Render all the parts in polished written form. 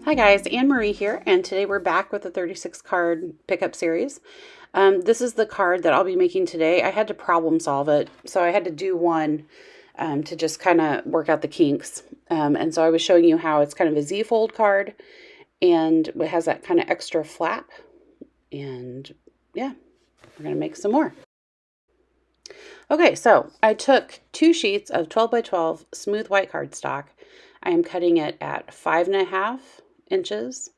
Hi guys, Anne Marie here, and today we're back with the 36 card pickup series. This is the card that I'll be making today. I had to problem solve it, so I had to do one to just kind of work out the kinks. And so I was showing you how it's kind of a Z-fold card, and it has that kind of extra flap. And yeah, we're going to make some more. Okay, so I took 2 sheets of 12 by 12 smooth white cardstock. I am cutting it at 5.5 inches,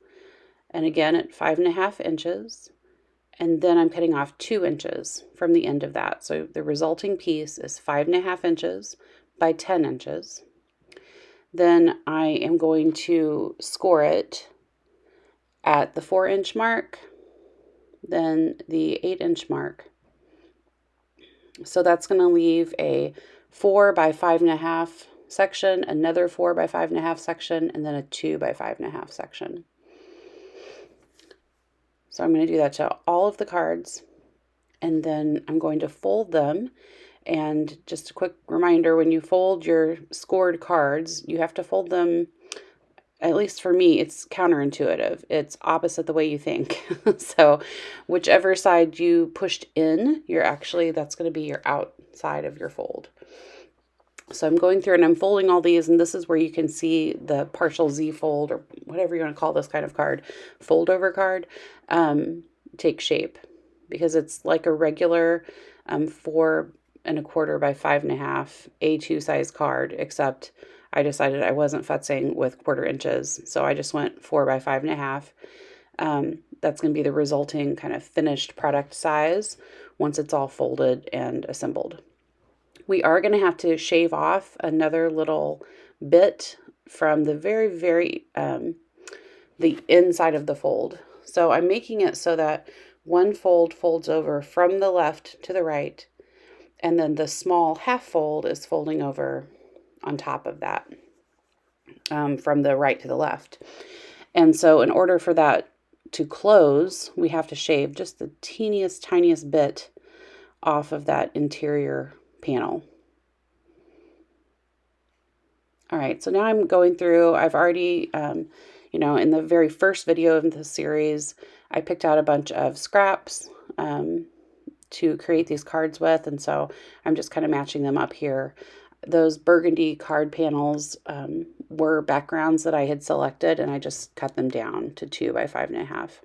and again at 5.5 inches, and then I'm cutting off 2 inches from the end of that. So the resulting piece is 5.5 inches by 10 inches. Then I am going to score it at the 4-inch mark, then the 8-inch mark. So that's going to leave a 4 by 5.5 section, another 4 by 5.5 section, and then a 2 by 5.5 section. So I'm going to do that to all of the cards, and then I'm going to fold them. And just a quick reminder, when you fold your scored cards, you have to fold them, at least for me, it's counterintuitive. It's opposite the way you think. So whichever side you pushed in, that's going to be your outside of your fold. So I'm going through and I'm folding all these, and this is where you can see the partial Z fold, or whatever you want to call this kind of card, fold over card, take shape, because it's like a regular 4.25 by 5.5 A2 size card, except I decided I wasn't futzing with 1/4 inches, so I just went 4 by 5.5. That's going to be the resulting kind of finished product size once it's all folded and assembled. We are going to have to shave off another little bit from the very the inside of the fold. So I'm making it so that one fold folds over from the left to the right, and then the small half fold is folding over on top of that, from the right to the left. And so in order for that to close, we have to shave just the tiniest bit off of that interior panel. All right, so now I'm going through, I've already, in the very first video of the series, I picked out a bunch of scraps to create these cards with, and so I'm just kind of matching them up here. Those burgundy card panels were backgrounds that I had selected, and I just cut them down to 2 by 5.5.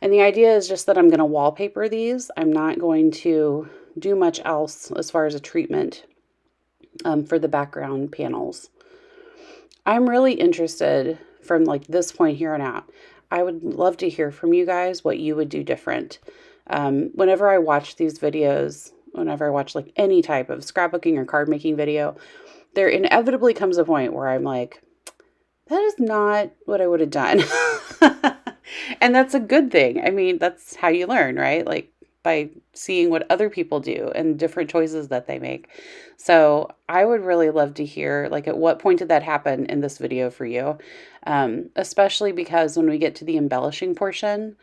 And the idea is just that I'm going to wallpaper these. I'm not going to do much else as far as a treatment for the background panels. I'm really interested from like this point here on out. I would love to hear from you guys what you would do different. Whenever I watch these videos, whenever I watch like any type of scrapbooking or card making video, there inevitably comes a point where I'm like, that is not what I would have done. And that's a good thing. I mean, that's how you learn, right? Like by seeing what other people do and different choices that they make. So I would really love to hear, like, at what point did that happen in this video for you? Especially because when we get to the embellishing portion,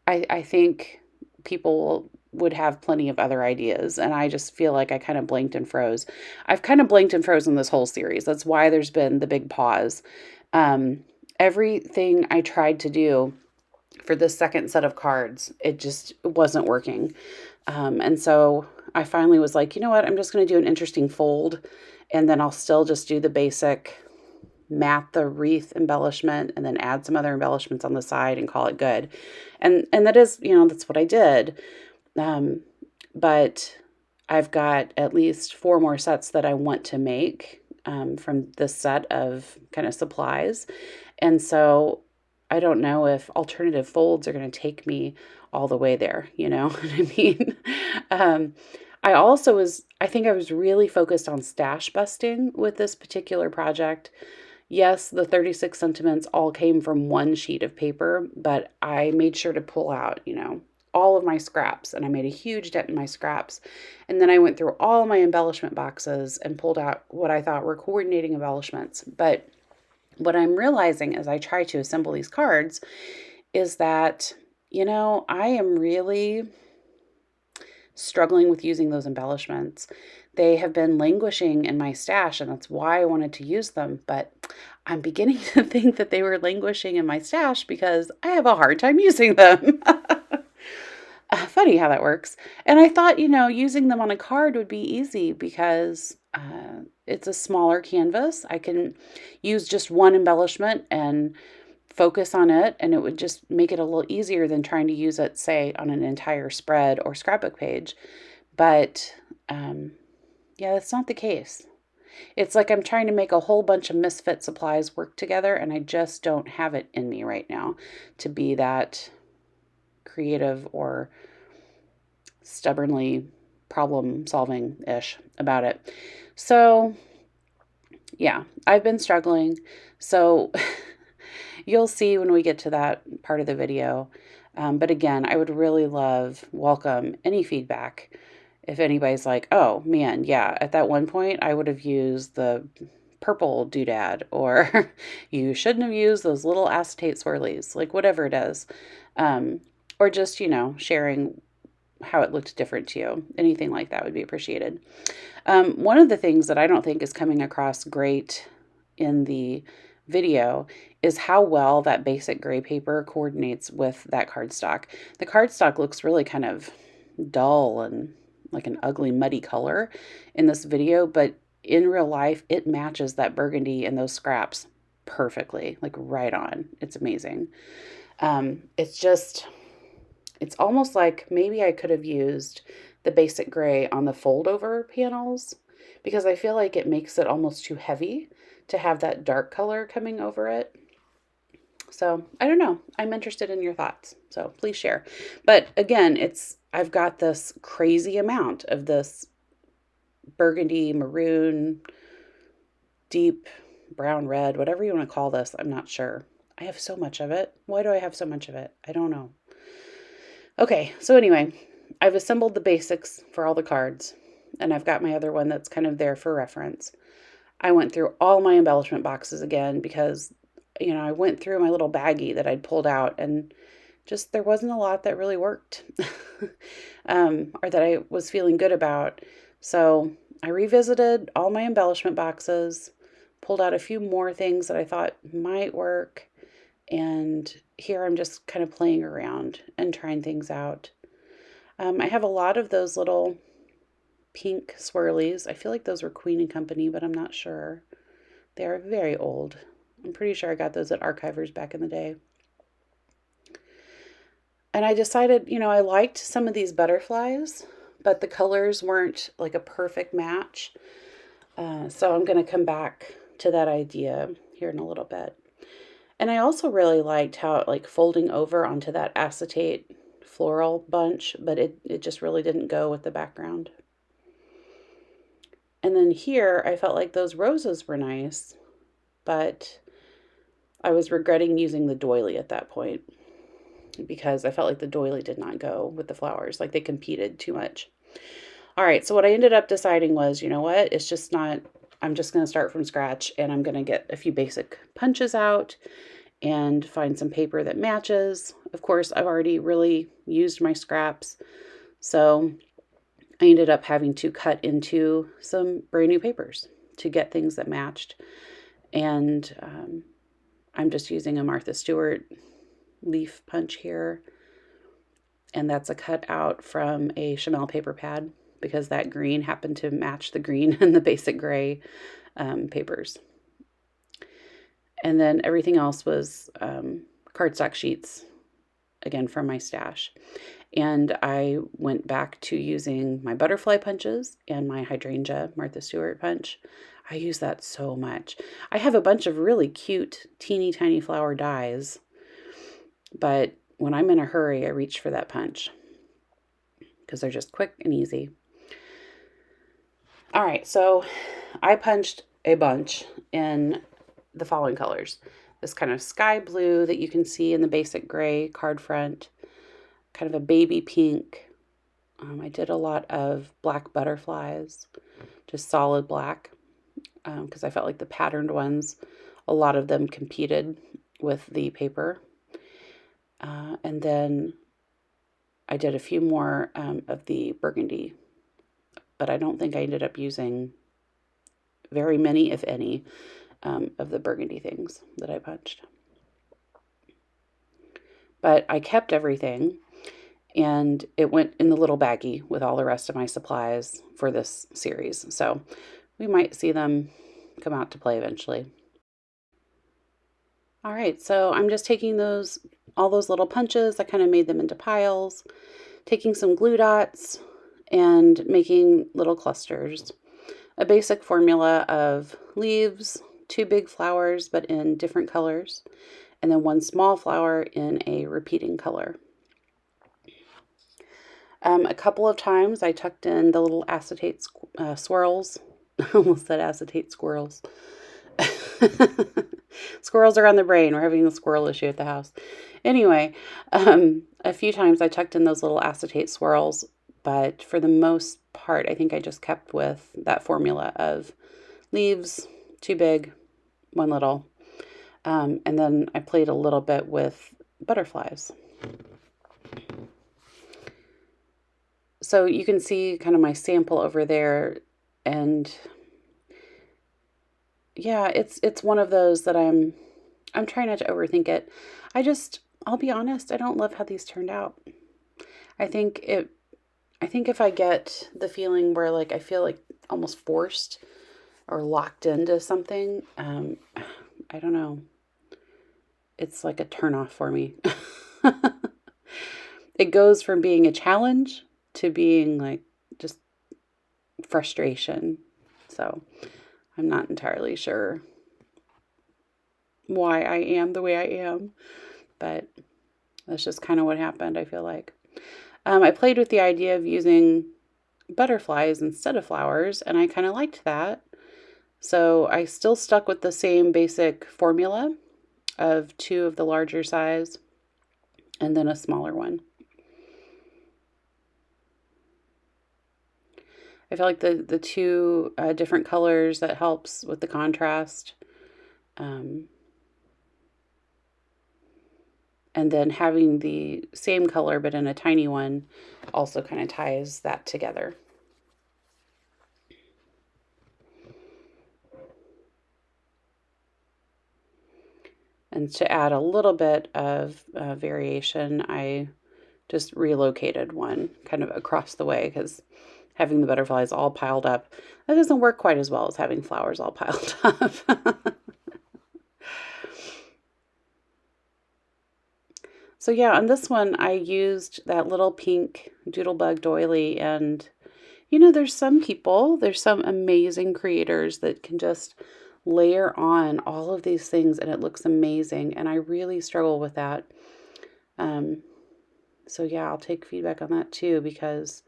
I think people would have plenty of other ideas. And I just feel like I kind of blinked and froze. I've kind of blinked and frozen this whole series. That's why there's been the big pause. Everything I tried to do for the second set of cards, it just wasn't working. And so I finally was like, you know what? I'm just going to do an interesting fold, and then I'll still just do the basic mat the wreath embellishment and then add some other embellishments on the side and call it good. And that is, that's what I did. But I've got at least 4 more sets that I want to make from this set of kind of supplies. And so I don't know if alternative folds are going to take me all the way there. You know what I mean? I think I was really focused on stash busting with this particular project. Yes, the 36 sentiments all came from one sheet of paper, but I made sure to pull out, all of my scraps, and I made a huge dent in my scraps. And then I went through all my embellishment boxes and pulled out what I thought were coordinating embellishments. But what I'm realizing as I try to assemble these cards is that, I am really struggling with using those embellishments. They have been languishing in my stash, and that's why I wanted to use them. But I'm beginning to think that they were languishing in my stash because I have a hard time using them. Funny how that works. And I thought, using them on a card would be easy because it's a smaller canvas. I can use just one embellishment and focus on it, and it would just make it a little easier than trying to use it, say, on an entire spread or scrapbook page. But yeah, that's not the case. It's like I'm trying to make a whole bunch of misfit supplies work together, and I just don't have it in me right now to be that creative or stubbornly problem solving ish about it. So yeah, I've been struggling. So you'll see when we get to that part of the video. But again, I would really welcome any feedback. If anybody's like, oh man, yeah, at that one point I would have used the purple doodad, or you shouldn't have used those little acetate swirlies, like whatever it is. Or just, sharing how it looked different to you. Anything like that would be appreciated. One of the things that I don't think is coming across great in the video is how well that basic gray paper coordinates with that cardstock. The cardstock looks really kind of dull and like an ugly, muddy color in this video, but in real life, it matches that burgundy and those scraps perfectly, like right on. It's amazing. It's almost like maybe I could have used the basic gray on the fold over panels, because I feel like it makes it almost too heavy to have that dark color coming over it. So I don't know. I'm interested in your thoughts. So please share. But again, I've got this crazy amount of this burgundy, maroon, deep brown, red, whatever you want to call this. I'm not sure. I have so much of it. Why do I have so much of it? I don't know. Okay, so anyway, I've assembled the basics for all the cards, and I've got my other one that's kind of there for reference. I went through all my embellishment boxes again because, I went through my little baggie that I'd pulled out, and just there wasn't a lot that really worked or that I was feeling good about. So I revisited all my embellishment boxes, pulled out a few more things that I thought might work, and here I'm just kind of playing around and trying things out. I have a lot of those little pink swirlies. I feel like those were Queen & Company, but I'm not sure. They are very old. I'm pretty sure I got those at Archivers back in the day. And I decided, I liked some of these butterflies, but the colors weren't like a perfect match. So I'm going to come back to that idea here in a little bit. And I also really liked how it like folding over onto that acetate floral bunch, but it just really didn't go with the background. And then here, I felt like those roses were nice, but I was regretting using the doily at that point because I felt like the doily did not go with the flowers. Like they competed too much. All right, so what I ended up deciding was, it's just not, I'm just going to start from scratch, and I'm going to get a few basic punches out and find some paper that matches. Of course, I've already really used my scraps, so I ended up having to cut into some brand new papers to get things that matched. And I'm just using a Martha Stewart leaf punch here. And that's a cut out from a Chamel paper pad because that green happened to match the green and the basic gray papers. And then everything else was cardstock sheets, again, from my stash. And I went back to using my butterfly punches and my hydrangea Martha Stewart punch. I use that so much. I have a bunch of really cute, teeny tiny flower dies, but when I'm in a hurry, I reach for that punch because they're just quick and easy. All right, so I punched a bunch in the following colors. This kind of sky blue that you can see in the basic gray card front, kind of a baby pink. I did a lot of black butterflies, just solid black, because I felt like the patterned ones, a lot of them competed with the paper. And then I did a few more of the burgundy, but I don't think I ended up using very many, if any, of the burgundy things that I punched. But I kept everything, and it went in the little baggie with all the rest of my supplies for this series. So we might see them come out to play eventually. All right, so I'm just taking all those little punches, I kind of made them into piles, taking some glue dots and making little clusters. A basic formula of leaves, 2 big flowers but in different colors, and then 1 small flower in a repeating color. A couple of times I tucked in the little acetate swirls. I almost said acetate squirrels. Squirrels are on the brain. We're having a squirrel issue at the house. Anyway, a few times I tucked in those little acetate swirls, but for the most part, I think I just kept with that formula of leaves, 2 big, 1 little. And then I played a little bit with butterflies. So you can see kind of my sample over there, and yeah, it's one of those that I'm trying not to overthink it. I'll be honest, I don't love how these turned out. I think if I get the feeling where like I feel like almost forced or locked into something, I don't know. It's like a turnoff for me. It goes from being a challenge to being like just frustration. So I'm not entirely sure why I am the way I am, but that's just kind of what happened, I feel like. I played with the idea of using butterflies instead of flowers, and I kind of liked that. So I still stuck with the same basic formula of 2 of the larger size and then a smaller one. I feel like the 2 different colors, that helps with the contrast. And then having the same color but in a tiny one also kind of ties that together. And to add a little bit of variation, I just relocated one kind of across the way, because having the butterflies all piled up, that doesn't work quite as well as having flowers all piled up. So yeah, on this one, I used that little pink doodlebug doily, and there's some amazing creators that can just layer on all of these things and it looks amazing, and I really struggle with that. So yeah, I'll take feedback on that too, because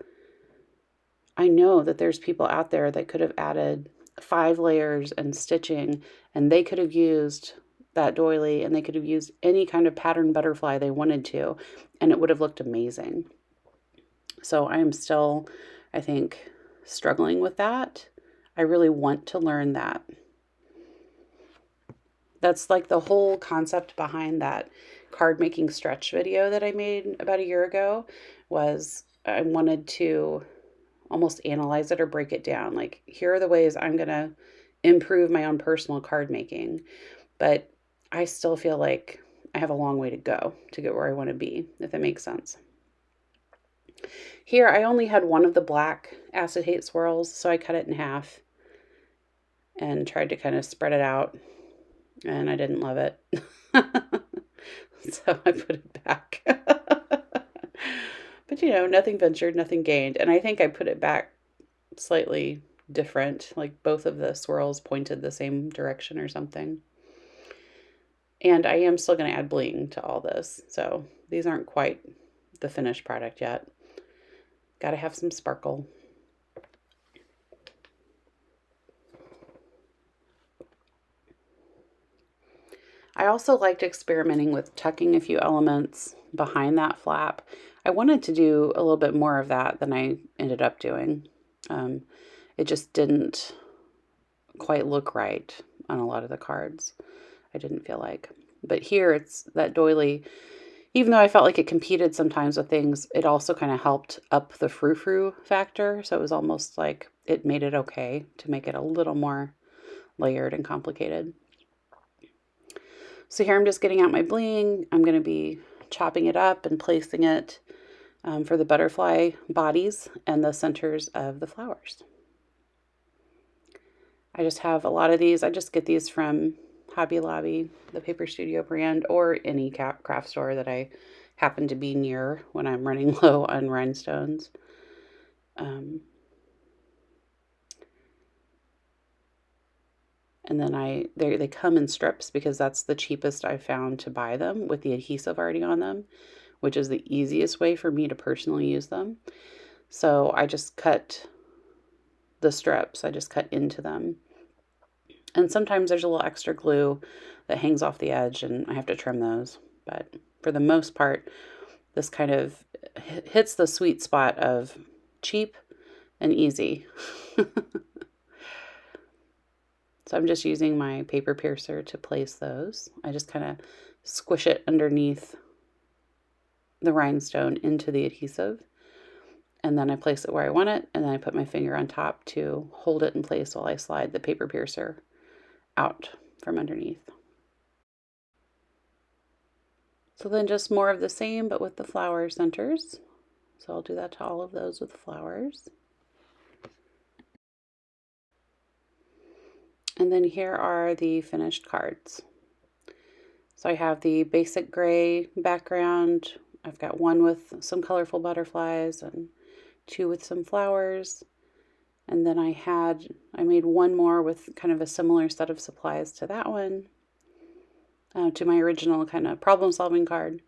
I know that there's people out there that could have added 5 layers and stitching, and they could have used that doily, and they could have used any kind of pattern butterfly they wanted to, and it would have looked amazing. So I am still, I think, struggling with that. I really want to learn that. That's like the whole concept behind that card making stretch video that I made about a year ago, was I wanted to almost analyze it or break it down. Like, here are the ways I'm going to improve my own personal card making. But I still feel like I have a long way to go to get where I want to be, if that makes sense. Here, I only had 1 of the black acetate swirls, so I cut it in half and tried to kind of spread it out, and I didn't love it. So I put it back. But nothing ventured, nothing gained. And I think I put it back slightly different, like both of the swirls pointed the same direction or something. And I am still going to add bling to all this, so these aren't quite the finished product yet. Got to have some sparkle. I also liked experimenting with tucking a few elements behind that flap. I wanted to do a little bit more of that than I ended up doing. It just didn't quite look right on a lot of the cards. I didn't feel like. But here, it's that doily, even though I felt like it competed sometimes with things, it also kind of helped up the frou-frou factor. So it was almost like it made it okay to make it a little more layered and complicated. So here I'm just getting out my bling. I'm going to be chopping it up and placing it for the butterfly bodies and the centers of the flowers. I just have a lot of these. I just get these from Hobby Lobby, the Paper Studio brand, or any craft store that I happen to be near when I'm running low on rhinestones. And then they come in strips because that's the cheapest I've found to buy them with the adhesive already on them, which is the easiest way for me to personally use them. So I just cut the strips, I just cut into them. And sometimes there's a little extra glue that hangs off the edge and I have to trim those. But for the most part, this kind of hits the sweet spot of cheap and easy. So I'm just using my paper piercer to place those. I just kind of squish it underneath the rhinestone into the adhesive. And then I place it where I want it. And then I put my finger on top to hold it in place while I slide the paper piercer out from underneath. So then just more of the same, but with the flower centers. So I'll do that to all of those with flowers. And then here are the finished cards. So I have the basic gray background. I've got one with some colorful butterflies and two with some flowers. And then I made one more with kind of a similar set of supplies to that one, to my original kind of problem solving card.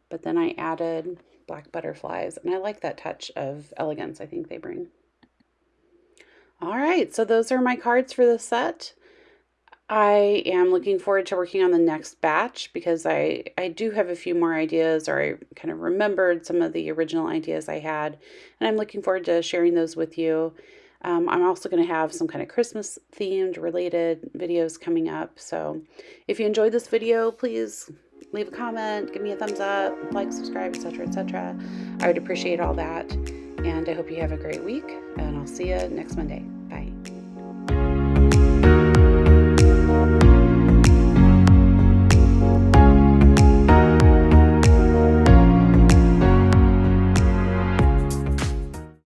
But then I added black butterflies, and I like that touch of elegance I think they bring. All right, so those are my cards for the set. I am looking forward to working on the next batch because I do have a few more ideas, or I kind of remembered some of the original ideas I had, and I'm looking forward to sharing those with you. I'm also going to have some kind of Christmas themed related videos coming up. So if you enjoyed this video, please leave a comment, give me a thumbs up, like, subscribe, etc., etc. I would appreciate all that. And I hope you have a great week, and I'll see you next Monday. Bye.